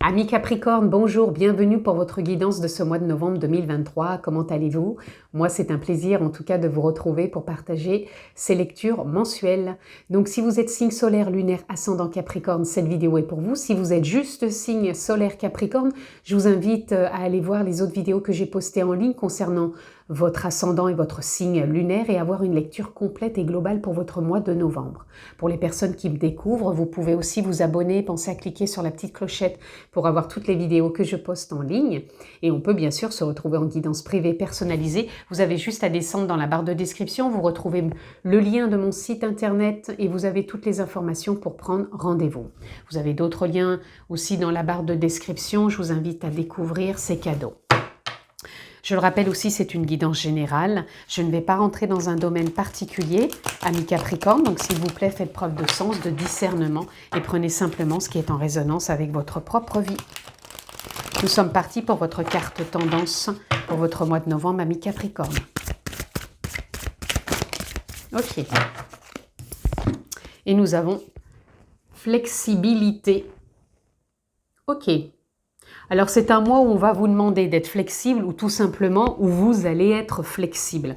Amis Capricorne, bonjour, bienvenue pour votre guidance de ce mois de novembre 2023. Comment allez-vous? Moi, c'est un plaisir en tout cas de vous retrouver pour partager ces lectures mensuelles. Donc, si vous êtes signe solaire, lunaire, ascendant Capricorne, cette vidéo est pour vous. Si vous êtes juste signe solaire Capricorne, je vous invite à aller voir les autres vidéos que j'ai postées en ligne concernant votre ascendant et votre signe lunaire et avoir une lecture complète et globale pour votre mois de novembre. Pour les personnes qui me découvrent, vous pouvez aussi vous abonner, pensez à cliquer sur la petite clochette pour avoir toutes les vidéos que je poste en ligne. Et on peut bien sûr se retrouver en guidance privée personnalisée. Vous avez juste à descendre dans la barre de description, vous retrouvez le lien de mon site internet et vous avez toutes les informations pour prendre rendez-vous. Vous avez d'autres liens aussi dans la barre de description. Je vous invite à découvrir ces cadeaux. Je le rappelle aussi, c'est une guidance générale. Je ne vais pas rentrer dans un domaine particulier, amis Capricorne. Donc, s'il vous plaît, faites preuve de sens, de discernement et prenez simplement ce qui est en résonance avec votre propre vie. Nous sommes partis pour votre carte tendance pour votre mois de novembre, amis Capricorne. Ok. Et nous avons flexibilité. Ok. Alors, c'est un mois où on va vous demander d'être flexible ou tout simplement où vous allez être flexible.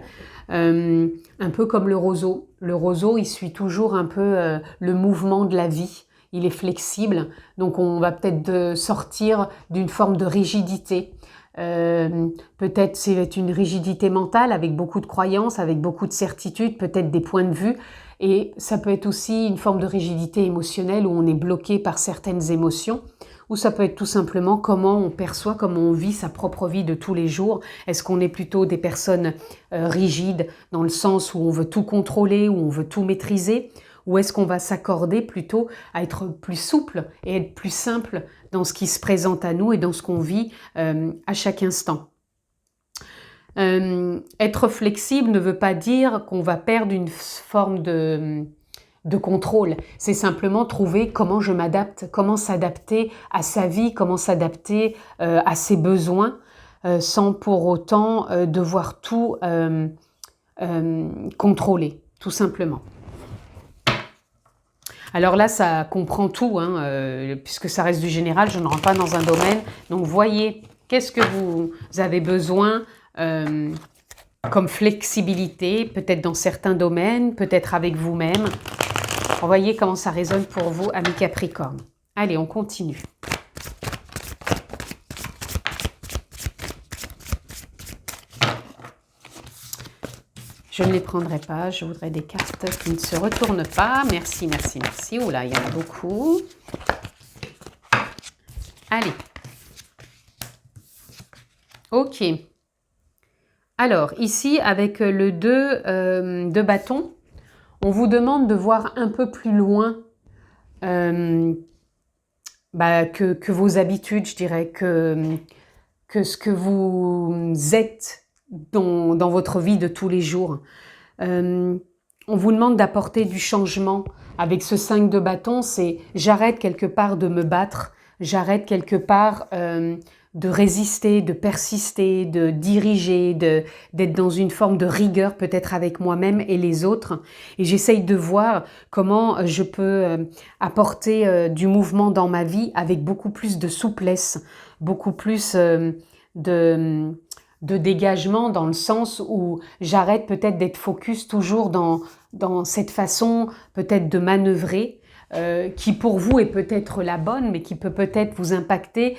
Un peu comme le roseau. Le roseau, il suit toujours un peu le mouvement de la vie. Il est flexible, donc on va peut-être sortir d'une forme de rigidité. Peut-être c'est une rigidité mentale avec beaucoup de croyances, avec beaucoup de certitudes, peut-être des points de vue. Et ça peut être aussi une forme de rigidité émotionnelle où on est bloqué par certaines émotions. Ou ça peut être tout simplement comment on perçoit, comment on vit sa propre vie de tous les jours. Est-ce qu'on est plutôt des personnes rigides dans le sens où on veut tout contrôler, où on veut tout maîtriser? Ou est-ce qu'on va s'accorder plutôt à être plus souple et être plus simple dans ce qui se présente à nous et dans ce qu'on vit à chaque instant? Être flexible ne veut pas dire qu'on va perdre une forme de contrôle. C'est simplement trouver comment je m'adapte, comment s'adapter à sa vie, comment s'adapter à ses besoins, sans pour autant devoir tout contrôler, tout simplement. Alors là, ça comprend tout, hein, puisque ça reste du général, je ne rentre pas dans un domaine. Donc voyez, qu'est-ce que vous avez besoin comme flexibilité, peut-être dans certains domaines, peut-être avec vous-même. Voyez comment ça résonne pour vous, amis Capricorne. Allez, on continue. Je ne les prendrai pas, je voudrais des cartes qui ne se retournent pas. Merci, merci, merci. Oula, il y en a beaucoup. Allez. Ok. Alors, ici, avec le 2 de bâton, on vous demande de voir un peu plus loin que vos habitudes, je dirais, que ce que vous êtes dans votre vie de tous les jours. On vous demande d'apporter du changement. Avec ce 5 de bâton, c'est j'arrête quelque part de me battre, j'arrête quelque part de résister, de persister, de diriger, d'être dans une forme de rigueur peut-être avec moi-même et les autres. Et j'essaye de voir comment je peux apporter du mouvement dans ma vie avec beaucoup plus de souplesse, beaucoup plus de dégagement dans le sens où j'arrête peut-être d'être focus toujours dans cette façon peut-être de manœuvrer qui pour vous est peut-être la bonne, mais qui peut peut-être vous impacter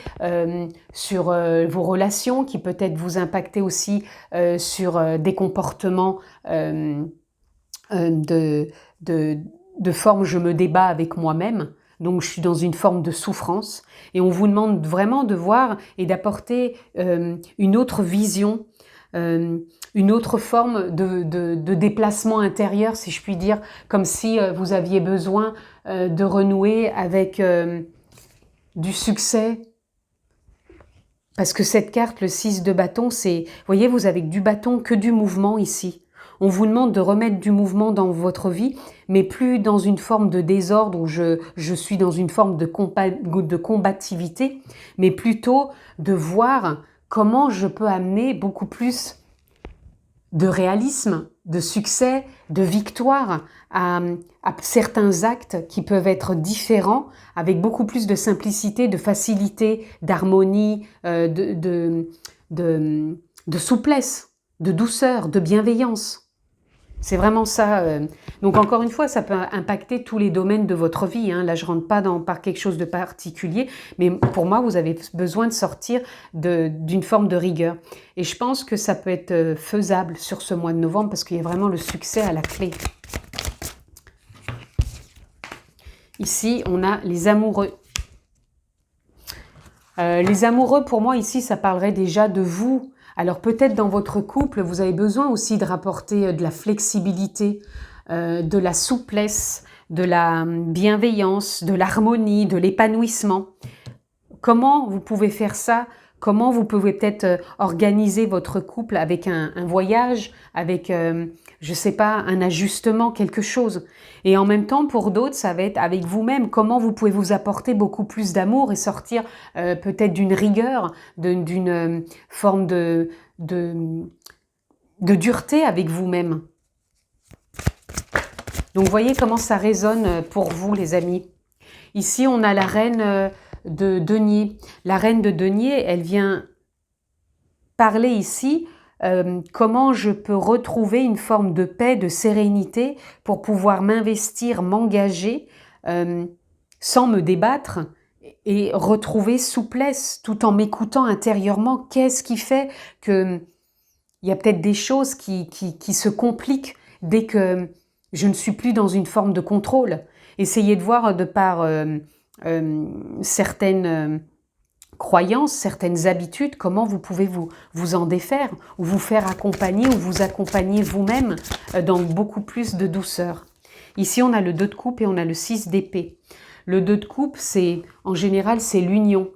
sur vos relations, qui peut-être vous impacter aussi sur des comportements de forme je me débat avec moi-même. Donc, je suis dans une forme de souffrance et on vous demande vraiment de voir et d'apporter une autre vision, une autre forme de déplacement intérieur, si je puis dire, comme si vous aviez besoin de renouer avec du succès. Parce que cette carte, le 6 de bâton, c'est, vous voyez, vous avez du bâton, que du mouvement ici. On vous demande de remettre du mouvement dans votre vie, mais plus dans une forme de désordre où je suis dans une forme de combativité, mais plutôt de voir comment je peux amener beaucoup plus de réalisme, de succès, de victoire à certains actes qui peuvent être différents, avec beaucoup plus de simplicité, de facilité, d'harmonie, de souplesse, de douceur, de bienveillance. C'est vraiment ça. Donc encore une fois, ça peut impacter tous les domaines de votre vie. Hein. Là, je ne rentre pas par quelque chose de particulier, mais pour moi, vous avez besoin de sortir d'une forme de rigueur. Et je pense que ça peut être faisable sur ce mois de novembre parce qu'il y a vraiment le succès à la clé. Ici, on a les amoureux. Les amoureux, pour moi, ici, ça parlerait déjà de vous. Alors peut-être dans votre couple, vous avez besoin aussi de rapporter de la flexibilité, de la souplesse, de la bienveillance, de l'harmonie, de l'épanouissement. Comment vous pouvez faire ça? Comment vous pouvez peut-être organiser votre couple avec un voyage, avec, je ne sais pas, un ajustement, quelque chose. Et en même temps, pour d'autres, ça va être avec vous-même. Comment vous pouvez vous apporter beaucoup plus d'amour et sortir peut-être d'une rigueur, d'une forme de dureté avec vous-même. Donc, vous voyez comment ça résonne pour vous, les amis. Ici, on a la reine de denier. La reine de denier, elle vient parler ici comment je peux retrouver une forme de paix, de sérénité pour pouvoir m'investir, m'engager sans me débattre et retrouver souplesse tout en m'écoutant intérieurement. Qu'est-ce qui fait que il y a peut-être des choses qui se compliquent dès que je ne suis plus dans une forme de contrôle. Essayez de voir de par certaines croyances, certaines habitudes, comment vous pouvez vous en défaire ou vous faire accompagner ou vous accompagner vous-même dans beaucoup plus de douceur. Ici, on a le 2 de coupe et on a le 6 d'épée. Le 2 de coupe, en général, c'est l'union.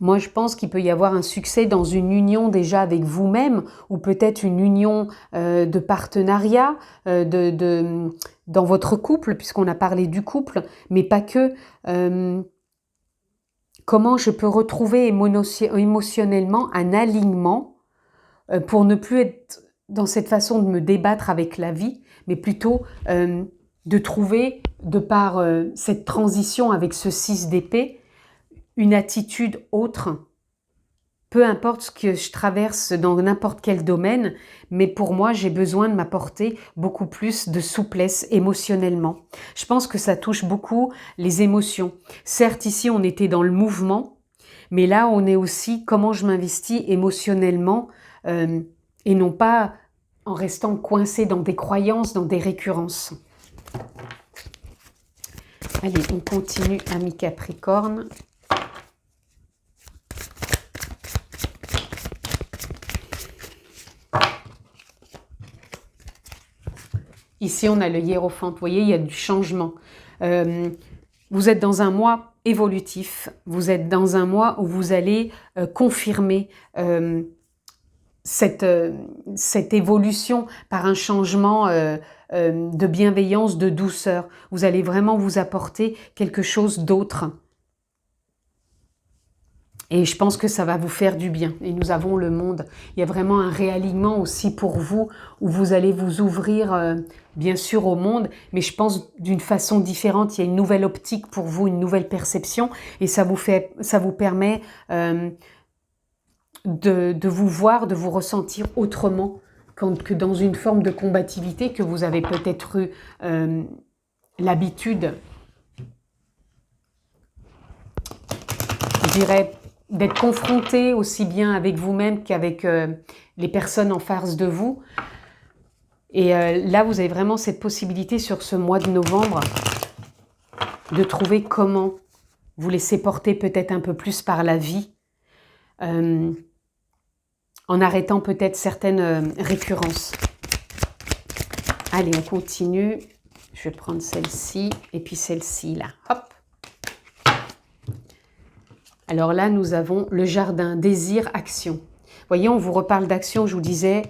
Moi, je pense qu'il peut y avoir un succès dans une union déjà avec vous-même ou peut-être une union de partenariat dans votre couple, puisqu'on a parlé du couple, mais pas que. Comment je peux retrouver émotionnellement un alignement pour ne plus être dans cette façon de me débattre avec la vie, mais plutôt de trouver, de par cette transition avec ce 6 d'épée, une attitude autre, peu importe ce que je traverse dans n'importe quel domaine, mais pour moi, j'ai besoin de m'apporter beaucoup plus de souplesse émotionnellement. Je pense que ça touche beaucoup les émotions. Certes, ici, on était dans le mouvement, mais là, on est aussi comment je m'investis émotionnellement et non pas en restant coincé dans des croyances, dans des récurrences. Allez, on continue, amis Capricorne. Ici, on a le hiérophante. Vous voyez, il y a du changement. Vous êtes dans un mois évolutif. Vous êtes dans un mois où vous allez confirmer cette évolution par un changement de bienveillance, de douceur. Vous allez vraiment vous apporter quelque chose d'autre. Et je pense que ça va vous faire du bien. Et nous avons le monde. Il y a vraiment un réalignement aussi pour vous, où vous allez vous ouvrir, bien sûr, au monde, mais je pense d'une façon différente. Il y a une nouvelle optique pour vous, une nouvelle perception, et ça vous permet de vous voir, de vous ressentir autrement que dans une forme de combativité que vous avez peut-être eu l'habitude, je dirais, d'être confronté aussi bien avec vous-même qu'avec les personnes en face de vous. Et là, vous avez vraiment cette possibilité sur ce mois de novembre de trouver comment vous laisser porter peut-être un peu plus par la vie, en arrêtant peut-être certaines récurrences. Allez, on continue. Je vais prendre celle-ci et puis celle-ci là. Hop. Alors là, nous avons le jardin, désir, action. Vous voyez, on vous reparle d'action, je vous disais,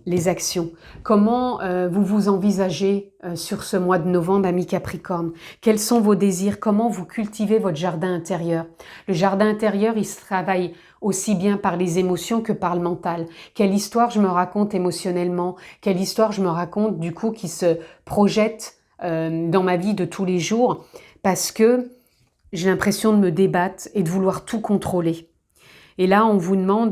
les actions. Comment vous vous envisagez sur ce mois de novembre, amis Capricorne? Quels sont vos désirs? Comment vous cultivez votre jardin intérieur? Le jardin intérieur, il se travaille aussi bien par les émotions que par le mental. Quelle histoire je me raconte émotionnellement? Quelle histoire je me raconte du coup qui se projette dans ma vie de tous les jours? Parce que j'ai l'impression de me débattre et de vouloir tout contrôler. Et là, on vous demande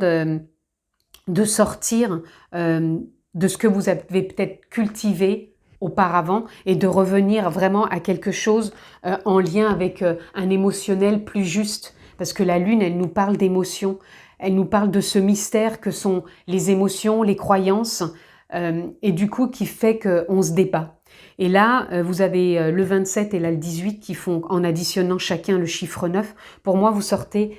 de sortir de ce que vous avez peut-être cultivé auparavant et de revenir vraiment à quelque chose en lien avec un émotionnel plus juste. Parce que la Lune, elle nous parle d'émotions, elle nous parle de ce mystère que sont les émotions, les croyances, et du coup qui fait qu'on se débat. Et là, vous avez le 27 et là le 18 qui font, en additionnant chacun le chiffre 9, pour moi vous sortez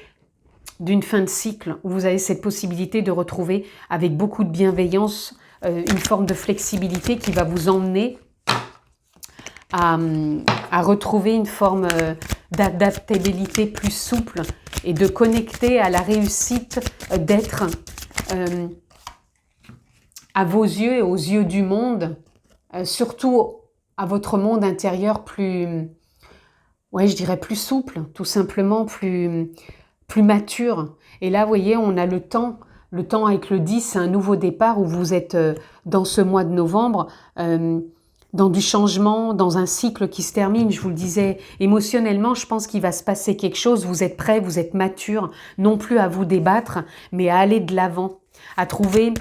d'une fin de cycle où vous avez cette possibilité de retrouver avec beaucoup de bienveillance une forme de flexibilité qui va vous emmener à retrouver une forme d'adaptabilité plus souple et de connecter à la réussite d'être à vos yeux et aux yeux du monde, surtout à votre monde intérieur plus, ouais, je dirais plus souple, tout simplement plus mature. Et là, vous voyez, on a le temps avec le 10, c'est un nouveau départ où vous êtes dans ce mois de novembre, dans du changement, dans un cycle qui se termine. Je vous le disais, émotionnellement, je pense qu'il va se passer quelque chose. Vous êtes prêts, vous êtes mature, non plus à vous débattre, mais à aller de l'avant, à trouver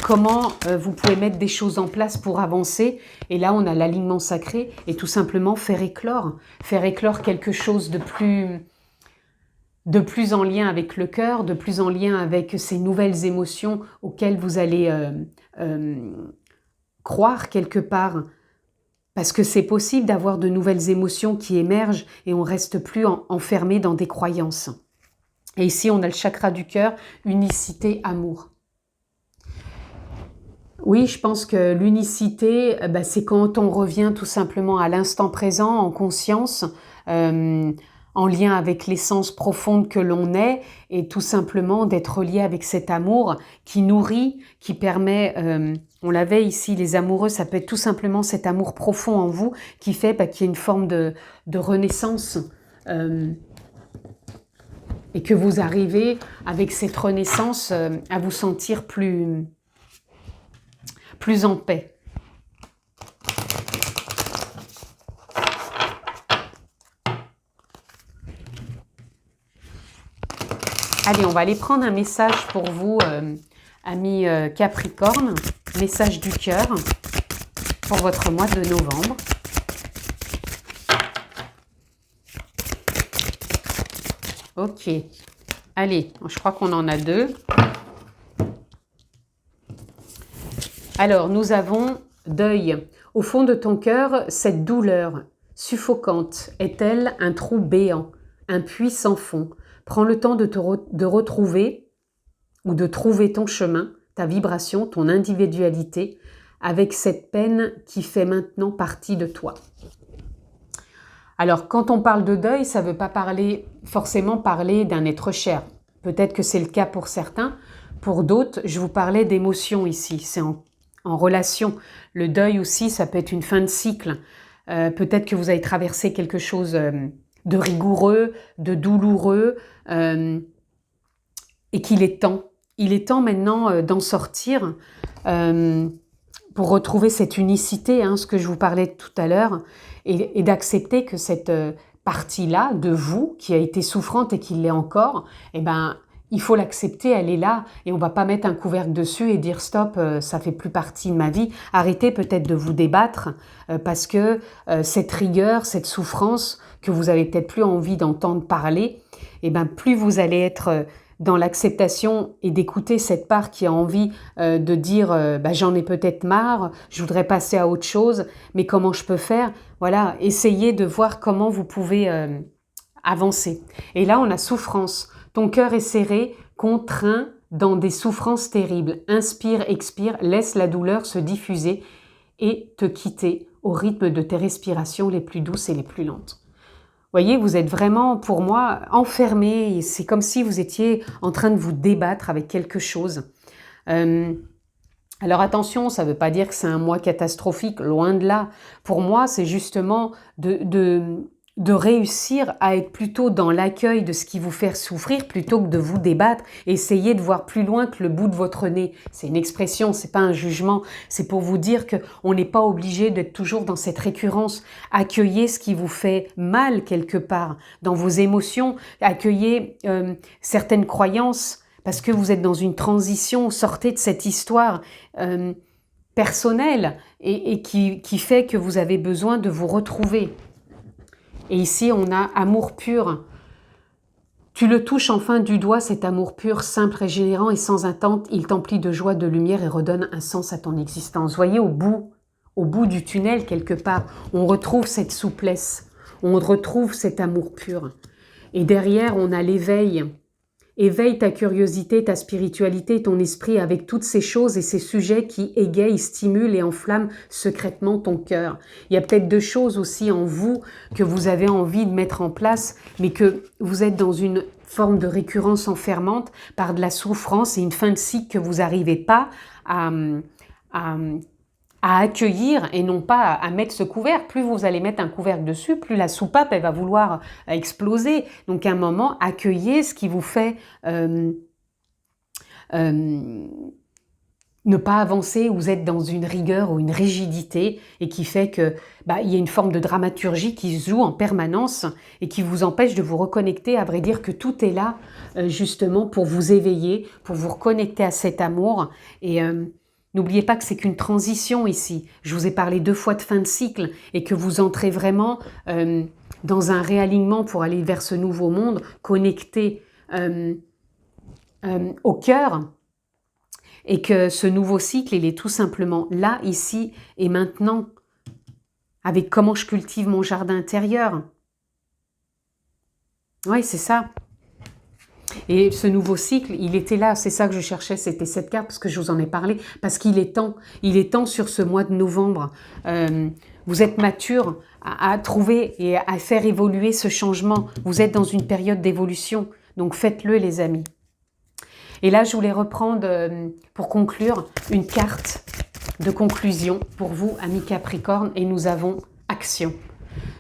comment vous pouvez mettre des choses en place pour avancer. Et là, on a l'alignement sacré et tout simplement faire éclore quelque chose de plus en lien avec le cœur, de plus en lien avec ces nouvelles émotions auxquelles vous allez croire quelque part. Parce que c'est possible d'avoir de nouvelles émotions qui émergent et on ne reste plus enfermé dans des croyances. Et ici, on a le chakra du cœur, unicité, amour. Oui, je pense que l'unicité, c'est quand on revient tout simplement à l'instant présent, en conscience, en lien avec l'essence profonde que l'on est, et tout simplement d'être lié avec cet amour qui nourrit, qui permet, on l'avait ici, les amoureux, ça peut être tout simplement cet amour profond en vous qui fait qu'il y a une forme de renaissance, et que vous arrivez avec cette renaissance à vous sentir plus en paix. Allez, on va aller prendre un message pour vous, amis Capricorne, message du cœur pour votre mois de novembre. Ok, allez, je crois qu'on en a deux. Alors, nous avons deuil. Au fond de ton cœur, cette douleur suffocante est-elle un trou béant, un puits sans fond? Prends le temps de retrouver ou de trouver ton chemin, ta vibration, ton individualité, avec cette peine qui fait maintenant partie de toi. Alors, quand on parle de deuil, ça ne veut pas forcément parler d'un être cher. Peut-être que c'est le cas pour certains. Pour d'autres, je vous parlais d'émotions ici. C'est en relation. Le deuil aussi, ça peut être une fin de cycle. Peut-être que vous avez traversé quelque chose de rigoureux, de douloureux, et qu'il est temps. Il est temps maintenant d'en sortir pour retrouver cette unicité, ce que je vous parlais tout à l'heure, et d'accepter que cette partie-là de vous, qui a été souffrante et qui l'est encore, il faut l'accepter, elle est là, et on ne va pas mettre un couvercle dessus et dire stop, ça fait plus partie de ma vie. Arrêtez peut-être de vous débattre parce que cette rigueur, cette souffrance que vous avez peut-être plus envie d'entendre parler, plus vous allez être dans l'acceptation et d'écouter cette part qui a envie de dire j'en ai peut-être marre, je voudrais passer à autre chose, mais comment je peux faire? Voilà, essayez de voir comment vous pouvez avancer. Et là, on a souffrance. Ton cœur est serré, contraint dans des souffrances terribles. Inspire, expire, laisse la douleur se diffuser et te quitter au rythme de tes respirations les plus douces et les plus lentes. Voyez, vous êtes vraiment, pour moi, enfermé. C'est comme si vous étiez en train de vous débattre avec quelque chose. Alors attention, ça ne veut pas dire que c'est un mois catastrophique, loin de là. Pour moi, c'est justement de réussir à être plutôt dans l'accueil de ce qui vous fait souffrir plutôt que de vous débattre. Essayez de voir plus loin que le bout de votre nez. C'est une expression, c'est pas un jugement. C'est pour vous dire qu'on n'est pas obligé d'être toujours dans cette récurrence. Accueillez ce qui vous fait mal quelque part dans vos émotions. Accueillez certaines croyances. Parce que vous êtes dans une transition, sortez de cette histoire personnelle et qui fait que vous avez besoin de vous retrouver. Et ici, on a amour pur. Tu le touches enfin du doigt, cet amour pur, simple, régénérant et sans attente. Il t'emplit de joie, de lumière et redonne un sens à ton existence. Voyez, au bout du tunnel, quelque part, on retrouve cette souplesse. On retrouve cet amour pur. Et derrière, on a l'éveil. Éveille ta curiosité, ta spiritualité, ton esprit avec toutes ces choses et ces sujets qui égayent, stimulent et enflamment secrètement ton cœur. Il y a peut-être deux choses aussi en vous que vous avez envie de mettre en place, mais que vous êtes dans une forme de récurrence enfermante par de la souffrance et une fin de cycle que vous n'arrivez pas à accueillir et non pas à mettre ce couvercle. Plus vous allez mettre un couvercle dessus, plus la soupape elle va vouloir exploser. Donc à un moment, accueillez ce qui vous fait ne pas avancer, vous êtes dans une rigueur ou une rigidité et qui fait que il y a une forme de dramaturgie qui se joue en permanence et qui vous empêche de vous reconnecter. À vrai dire que tout est là justement pour vous éveiller, pour vous reconnecter à cet amour et n'oubliez pas que c'est qu'une transition ici. Je vous ai parlé 2 fois de fin de cycle et que vous entrez vraiment dans un réalignement pour aller vers ce nouveau monde, connecté au cœur et que ce nouveau cycle, il est tout simplement là, ici et maintenant avec comment je cultive mon jardin intérieur. Oui, c'est ça. Et ce nouveau cycle, il était là, c'est ça que je cherchais, c'était cette carte, parce que je vous en ai parlé, parce qu'il est temps sur ce mois de novembre. Vous êtes mature à trouver et à faire évoluer ce changement. Vous êtes dans une période d'évolution, donc faites-le les amis. Et là, je voulais reprendre, pour conclure, une carte de conclusion pour vous, amis Capricorne, et nous avons action.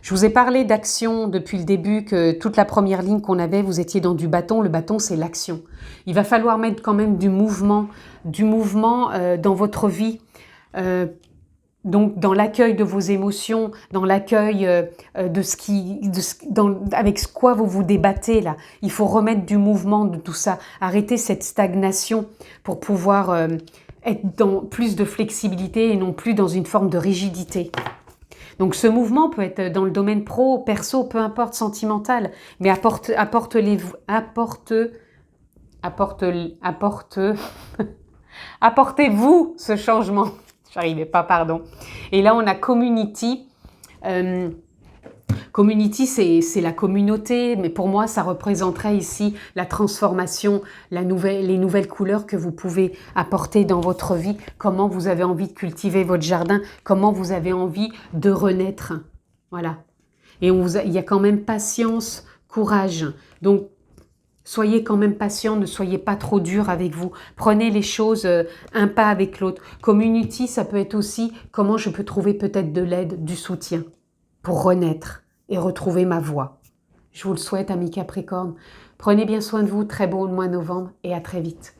Je vous ai parlé d'action depuis le début, que toute la première ligne qu'on avait, vous étiez dans du bâton. Le bâton, c'est l'action. Il va falloir mettre quand même du mouvement dans votre vie. Donc, dans l'accueil de vos émotions, dans l'accueil avec quoi vous vous débattez là. Il faut remettre du mouvement de tout ça. Arrêter cette stagnation pour pouvoir être dans plus de flexibilité et non plus dans une forme de rigidité. Donc ce mouvement peut être dans le domaine pro, perso, peu importe, sentimental, mais apportez-vous ce changement. J'arrivais pas, pardon. Et là, on a community. Community, c'est la communauté, mais pour moi, ça représenterait ici la transformation, les nouvelles couleurs que vous pouvez apporter dans votre vie, comment vous avez envie de cultiver votre jardin, comment vous avez envie de renaître. Voilà. Et il y a quand même patience, courage. Donc, soyez quand même patient, ne soyez pas trop dur avec vous. Prenez les choses un pas avec l'autre. Community, ça peut être aussi comment je peux trouver peut-être de l'aide, du soutien pour renaître et retrouver ma voie. Je vous le souhaite, amis Capricorne. Prenez bien soin de vous, très beau mois de novembre et à très vite.